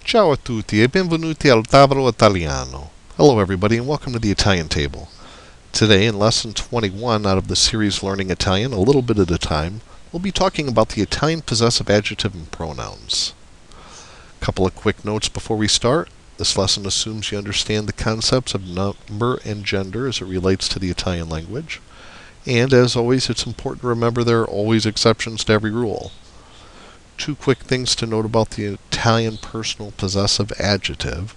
Ciao a tutti e benvenuti al tavolo italiano. Hello everybody and welcome to the Italian table. Today in lesson 21 out of the series Learning Italian a little bit at a time, we'll be talking about the Italian possessive adjective and pronouns. A couple of quick notes before we start. This lesson assumes you understand the concepts of number and gender as it relates to the Italian language. And as always, it's important to remember there are always exceptions to every rule. Two quick things to note about the Italian personal possessive adjective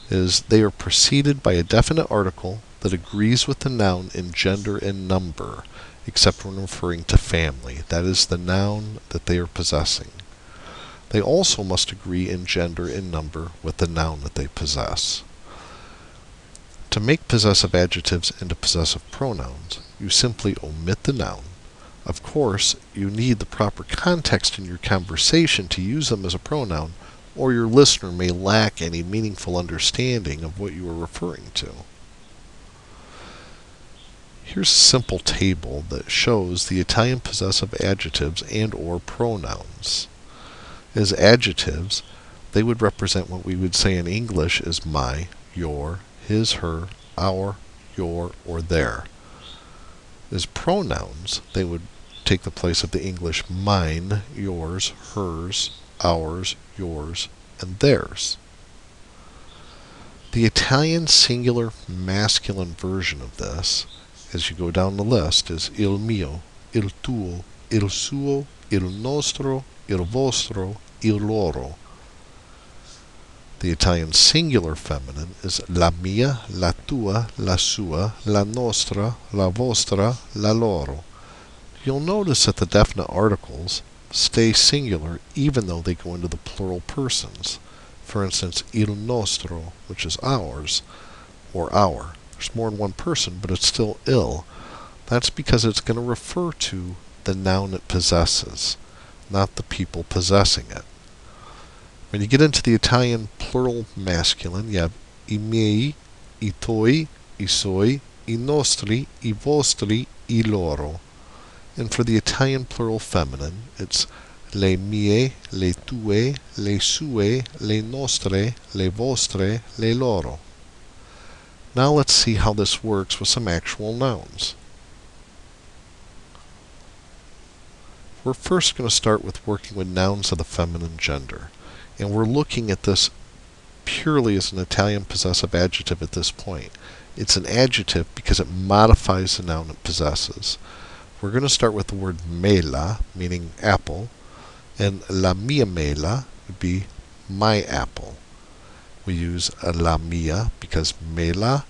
is they are preceded by a definite article that agrees with the noun in gender and number, except when referring to family. That is the noun that they are possessing. They also must agree in gender and number with the noun that they possess. To make possessive adjectives into possessive pronouns, you simply omit the noun. Of course, you need the proper context in your conversation to use them as a pronoun, or your listener may lack any meaningful understanding of what you are referring to. Here's a simple table that shows the Italian possessive adjectives and or pronouns. As adjectives, they would represent what we would say in English as my, your, his, her, our, your, or their. As pronouns, they would take the place of the English mine, yours, hers, ours, yours, and theirs. The Italian singular masculine version of this, as you go down the list, is il mio, il tuo, il suo, il nostro, il vostro, il loro. The Italian singular feminine is la mia, la tua, la sua, la nostra, la vostra, la loro. You'll notice that the definite articles stay singular even though they go into the plural persons. For instance, il nostro, which is ours, or our. There's more than one person, but it's still il. That's because it's going to refer to the noun it possesses, not the people possessing it. When you get into the Italian plural masculine, you have I miei, I tuoi, I suoi, I nostri, I vostri, I loro. And for the Italian plural feminine, it's le mie, le tue, le sue, le nostre, le vostre, le loro. Now let's see how this works with some actual nouns. We're first going to start with working with nouns of the feminine gender. And we're looking at this purely as an Italian possessive adjective at this point. It's an adjective because it modifies the noun it possesses. We're going to start with the word mela, meaning apple, and la mia mela would be my apple. We use la mia because mela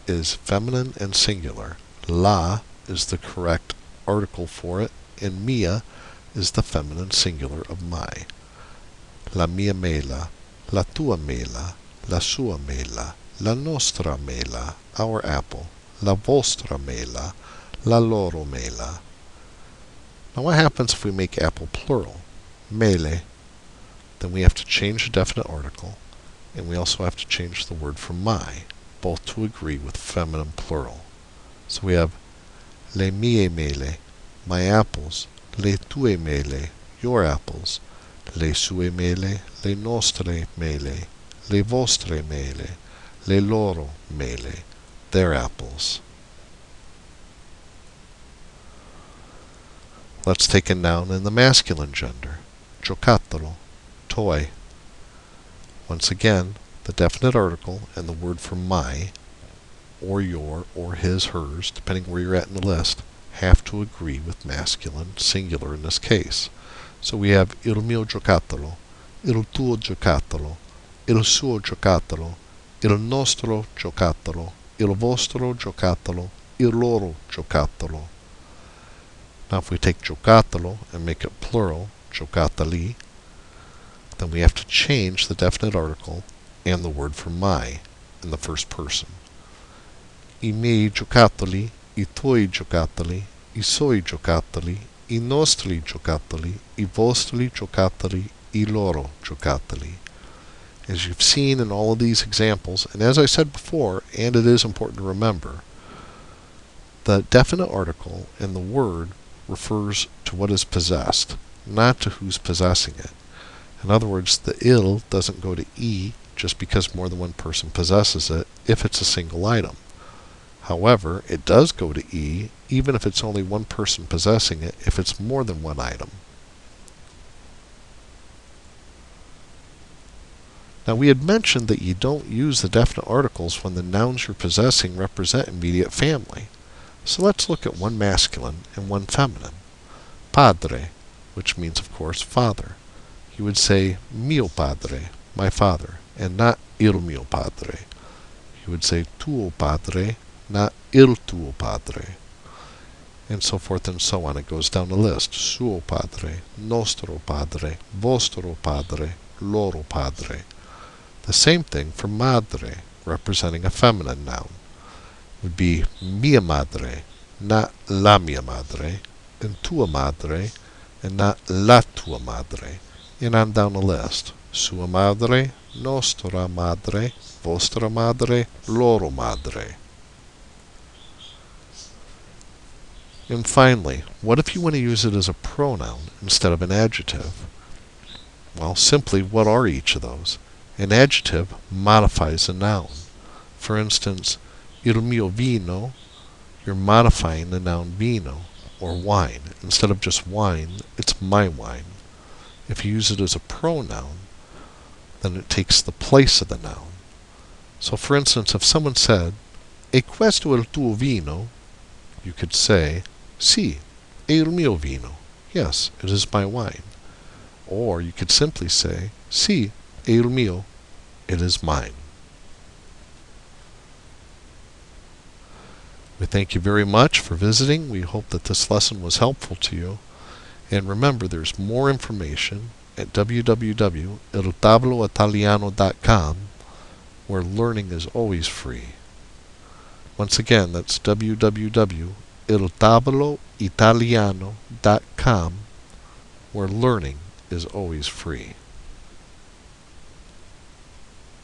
is feminine and singular. La is the correct article for it, and mia is the feminine singular of my. La mia mela, la tua mela, la sua mela, la nostra mela, our apple, la vostra mela, la loro mela. Now what happens if we make apple plural? Mele. Then we have to change the definite article, and we also have to change the word for my, both to agree with feminine plural. So we have le mie mele, my apples, le tue mele, your apples, le sue mele, le nostre mele, le vostre mele, le loro mele, their apples. Let's take a noun in the masculine gender. Giocattolo, toy. Once again, the definite article and the word for my, or your, or his, hers, depending where you're at in the list, have to agree with masculine, singular in this case. So we have il mio giocattolo, il tuo giocattolo, il suo giocattolo, il nostro giocattolo, il vostro giocattolo, il loro giocattolo. Now if we take giocattolo and make it plural, giocattoli, then we have to change the definite article and the word for my in the first person. I miei giocattoli, I tuoi giocattoli, I suoi giocattoli, I nostri giocattoli, I vostri giocattoli, I loro giocattoli. As you've seen in all of these examples, and as I said before, and it is important to remember, the definite article and the word refers to what is possessed, not to who's possessing it. In other words, the il doesn't go to e just because more than one person possesses it if it's a single item. However, it does go to e even if it's only one person possessing it if it's more than one item. Now, we had mentioned that you don't use the definite articles when the nouns you're possessing represent immediate family. So let's look at one masculine and one feminine. Padre, which means, of course, father. You would say mio padre, my father, and not il mio padre. You would say tuo padre, not il tuo padre. And so forth and so on. It goes down the list. Suo padre, nostro padre, vostro padre, loro padre. The same thing for madre, representing a feminine noun. It would be mia madre, not la mia madre, and tua madre, and not la tua madre. And on down the list. Sua madre, nostra madre, vostra madre, loro madre. And finally, what if you want to use it as a pronoun instead of an adjective? Well, simply, what are each of those? An adjective modifies a noun. For instance, il mio vino, you're modifying the noun vino, or wine. Instead of just wine, it's my wine. If you use it as a pronoun, then it takes the place of the noun. So for instance, if someone said, "E questo è il tuo vino?" you could say, "Sì, è il mio vino." Yes, it is my wine. Or you could simply say, "Sì, è il mio." It is mine. We thank you very much for visiting. We hope that this lesson was helpful to you. And remember, there's more information at www.iltabloitaliano.com, where learning is always free. Once again, that's www.iltabloitaliano.com, where learning is always free.